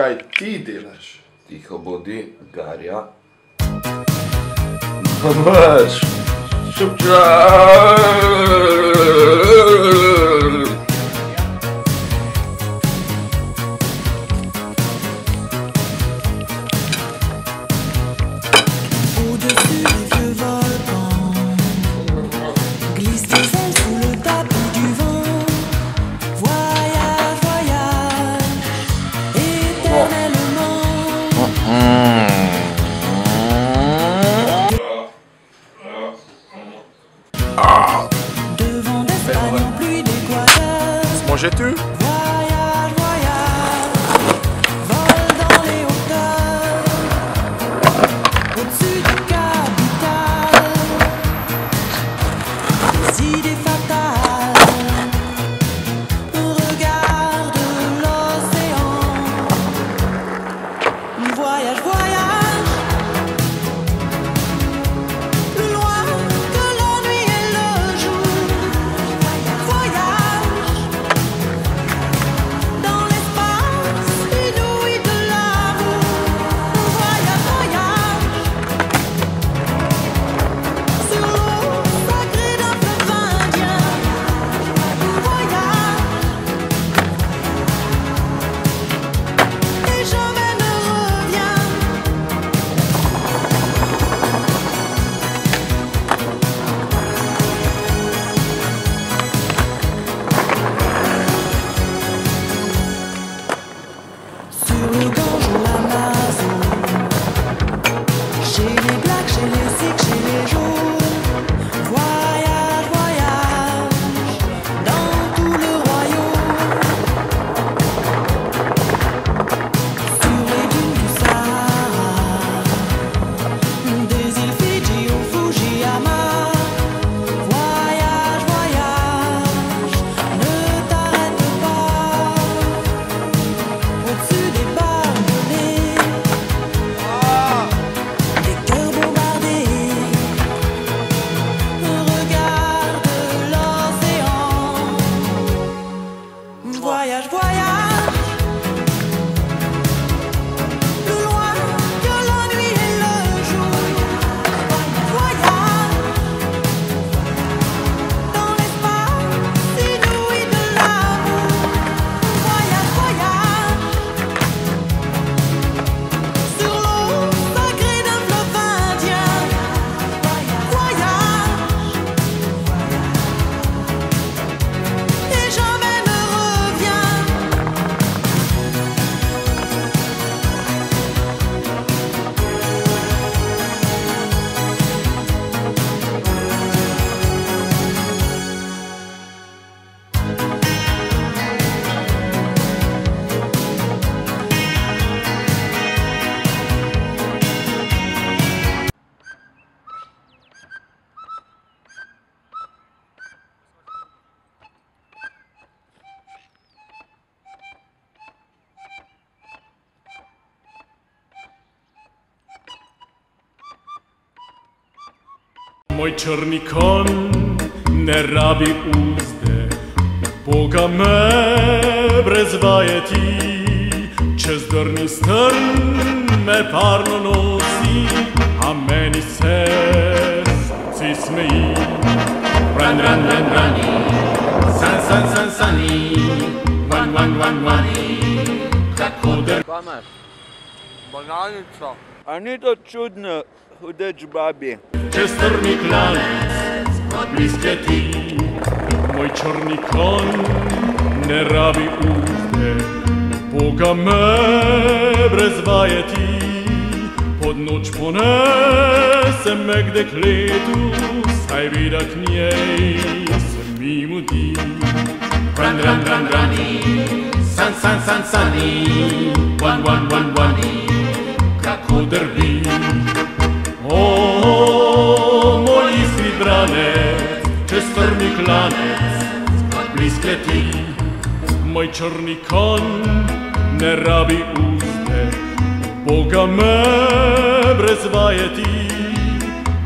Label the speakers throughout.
Speaker 1: kaj ti delaš?
Speaker 2: Tiho bodi, Garja. Mamaš!
Speaker 1: Mangeais-tu?
Speaker 3: Voyage, voyage, vol dans les hauteurs, au-dessus du capital, des idées fatales, regarde l'océan, voyage, voyage, plus loin que la nuit et le jour, voyage. Dans l'espace inouï de l'amour, voyage, voyage, sur l'eau sacrée d'un fleuve indien, voyage, et jamais ne revient. Sur le Gange ou l'Amazon, chez les Blacks, chez les Sikhs, chez les Jaunes, voyage, voyage, dans tout le royaume. Sur les dunes du Sahara, des îles Fidji au Fujiyama, voyage, voyage, ne t'arrête pas. Au-dessus des barbelés, des cœurs bombardés, regarde l'océan. Voyage, voyage, plus loin que la nuit et le jour. Voyage, dans l'espace inouï de l'amour. Voyage, voyage, sur l'eau sacrée d'un fleuve indien, voyage, et jamais ne revient.
Speaker 4: Moj črni kon ne rabi uzde, Boga me brez vajeti, čez drni strn me parno nosi, a meni se srci smeji.
Speaker 5: Run, run, run, runny, sun, sun, sun, sunny, one, one, one, one, kako der.
Speaker 6: Kaj imaš? Bananico. A ni to čudno, hudeč babi?
Speaker 4: Čez strmi klanec bliske ti, moj črni kon ne rabi uzde, Boga me brez vajeti, pod noč ponese me k dekletu, saj vida k njej se mi mudi.
Speaker 5: Run, run, run, runny, sun, sun, sun, sunny, one, one, one, one, kako drvi.
Speaker 4: O, moj iskri branec, čez strmi klanec bliske ti, moj črni kon ne rabi uzde, Boga me brez vajeti,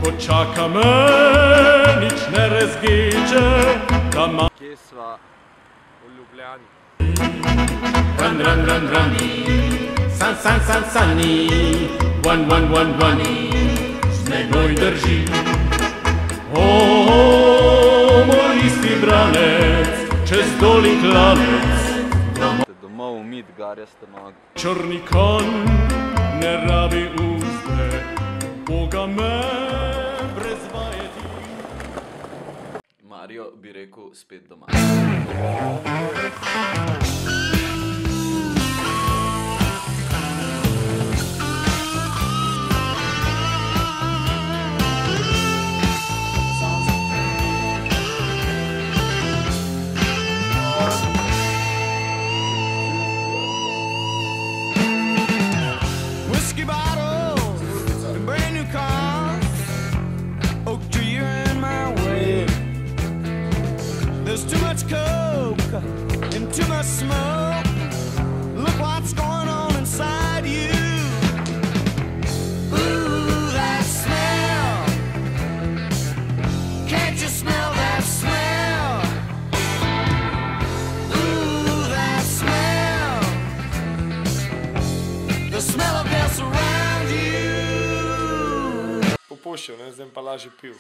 Speaker 4: ko čaka me nič ne razgeče, da ma...
Speaker 6: Kje sva? V Ljubljani.
Speaker 5: Run, run, run, runny, Sani, wani, menoj drži. Moj listi branec, čez dol in klanec,
Speaker 6: Domov umit garjaste noge.
Speaker 4: črni konj ne rabi uzde, Boga me brez vajeti.
Speaker 2: Mario bi rekel spet doma.
Speaker 3: Whiskey bottles and brand new cars. Oak tree, you're in my way. There's too much coke and too much smoke. Look what's going on inside you. Ooh, that smell. Can't you smell that smell? Ooh, that smell. The smell of death around you.
Speaker 1: Popuščal, ne, zdaj pa lažje pil.